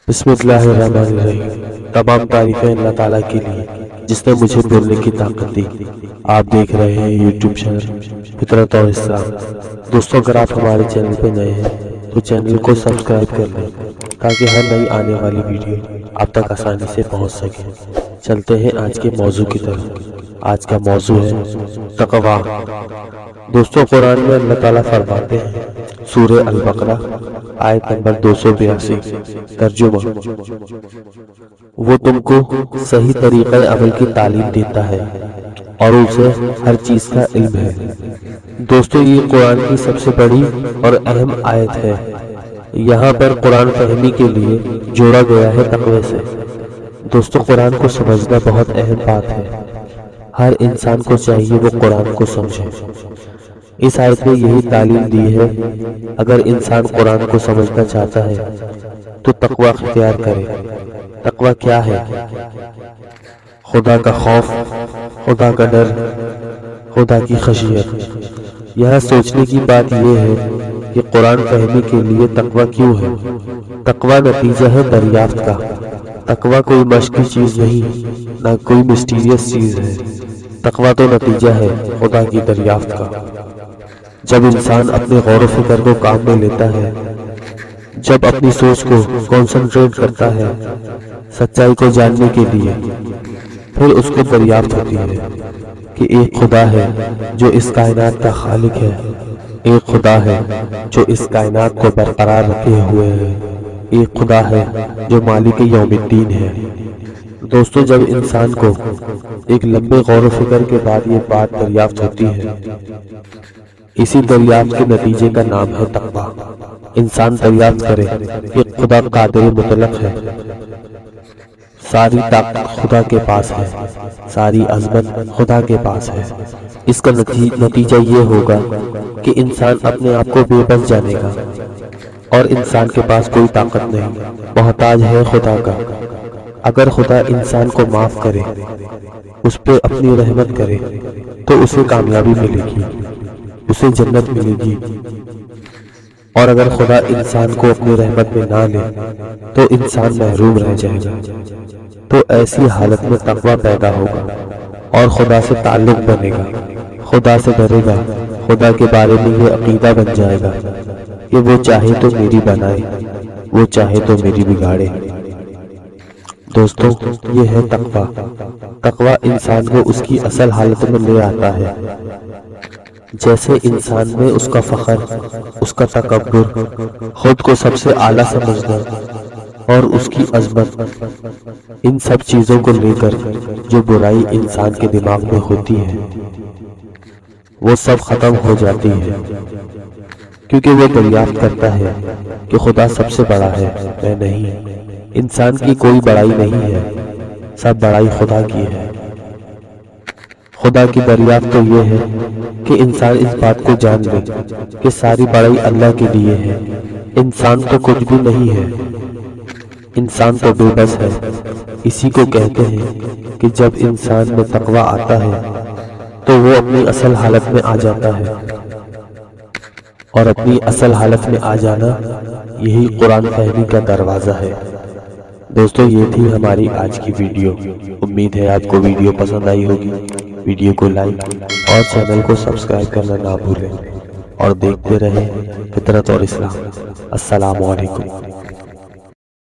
بسم اللہ الرحمن الرحیم۔ تمام تعریفیں اللہ تعالیٰ کے لیے جس نے مجھے بولنے کی طاقت دی۔ آپ دیکھ رہے ہیں یوٹیوب چینل فطرت اور اسلام۔ دوستو، اگر آپ ہمارے چینل پہ نئے ہیں تو چینل کو سبسکرائب کر لیں تاکہ ہر نئی آنے والی ویڈیو آپ تک آسانی سے پہنچ سکے۔ چلتے ہیں آج کے موضوع کی طرف۔ آج کا موضوع ہے تقویٰ۔ دوستو، قرآن میں اللہ تعالیٰ فرماتے ہیں، سورہ البقرہ آیت نمبر 282، ترجمہ: وہ تم کو صحیح طریقہ عمل کی تعلیم دیتا ہے اور اسے ہر چیز کا علم ہے۔ دوستو، یہ قرآن کی سب سے بڑی اور اہم آیت ہے۔ یہاں پر قرآن فہمی کے لیے جوڑا گیا ہے تقوی سے۔ دوستو، قرآن کو سمجھنا بہت اہم بات ہے۔ ہر انسان کو چاہیے وہ قرآن کو سمجھے۔ اس آیت میں یہی تعلیم دی ہے، اگر انسان قرآن کو سمجھنا چاہتا ہے تو تقوی اختیار کرے۔ تقوی کیا ہے؟ خدا کا خوف، خدا کا ڈر، خدا کی خشیت۔ یہاں سوچنے کی بات یہ ہے کہ قرآن فہمی کے لیے تقوی کیوں ہے؟ تقوی نتیجہ ہے دریافت کا۔ تقوی کوئی مشقی چیز نہیں، نہ کوئی مسٹیریس چیز ہے۔ تقوی تو نتیجہ ہے خدا کی دریافت کا۔ جب انسان اپنے غور و فکر کو کام میں لیتا ہے، جب اپنی سوچ کو کنسنٹریٹ کرتا ہے سچائی کو جاننے کے لیے، پھر اس کو دریافت ہوتی ہے کہ ایک خدا ہے جو اس کائنات کا خالق ہے، ایک خدا ہے جو اس کائنات کو برقرار رکھے ہوئے ہے، ایک خدا ہے جو مالک یوم الدین ہے۔ دوستو، جب انسان کو ایک لمبے غور و فکر کے بعد یہ بات دریافت ہوتی ہے، اسی دریافت کے نتیجے کا نام ہے تقویٰ۔ انسان دریافت کرے کہ خدا قادر مطلق ہے، ساری طاقت خدا کے پاس ہے، ساری عظمت خدا کے پاس ہے۔ اس کا نتیجہ یہ ہوگا کہ انسان اپنے آپ کو بے بس جانے گا اور انسان کے پاس کوئی طاقت نہیں، محتاج ہے خدا کا۔ اگر خدا انسان کو معاف کرے، اس پہ اپنی رحمت کرے تو اسے کامیابی ملے گی، اسے جنت ملے گی۔ اور اگر خدا انسان کو اپنی رحمت میں نہ لے تو انسان محروم رہ جائے گا۔ تو ایسی حالت میں تقویٰ پیدا ہوگا اور خدا سے تعلق بنے گا، خدا سے ڈرے گا، خدا کے بارے میں یہ عقیدہ بن جائے گا کہ وہ چاہے تو میری بنائے، وہ چاہے تو میری بگاڑے۔ دوستو، یہ ہے تقویٰ۔ تقویٰ انسان کو اس کی اصل حالت میں لے آتا ہے، جیسے انسان میں اس کا فخر، اس کا تکبر، خود کو سب سے اعلیٰ سمجھنا اور اس کی عظمت، ان سب چیزوں کو لے کر جو برائی انسان کے دماغ میں ہوتی ہے وہ سب ختم ہو جاتی ہے، کیونکہ وہ دریافت کرتا ہے کہ خدا سب سے بڑا ہے، میں نہیں۔ انسان کی کوئی بڑائی نہیں ہے، سب بڑائی خدا کی ہے۔ خدا کی دریافت تو یہ ہے کہ انسان اس بات کو جان لے کہ ساری بڑائی اللہ کے لیے ہے، انسان تو کچھ بھی نہیں ہے، انسان تو بے بس ہے۔ اسی کو کہتے ہیں کہ جب انسان میں تقویٰ آتا ہے تو وہ اپنی اصل حالت میں آ جاتا ہے، اور اپنی اصل حالت میں آ جانا یہی قرآن فہمی کا دروازہ ہے۔ دوستو، یہ تھی ہماری آج کی ویڈیو۔ امید ہے آپ کو ویڈیو پسند آئی ہوگی۔ ویڈیو کو لائک اور چینل کو سبسکرائب کرنا نہ بھولیں، اور دیکھتے رہیں فطرت اور اسلام۔ السلام علیکم۔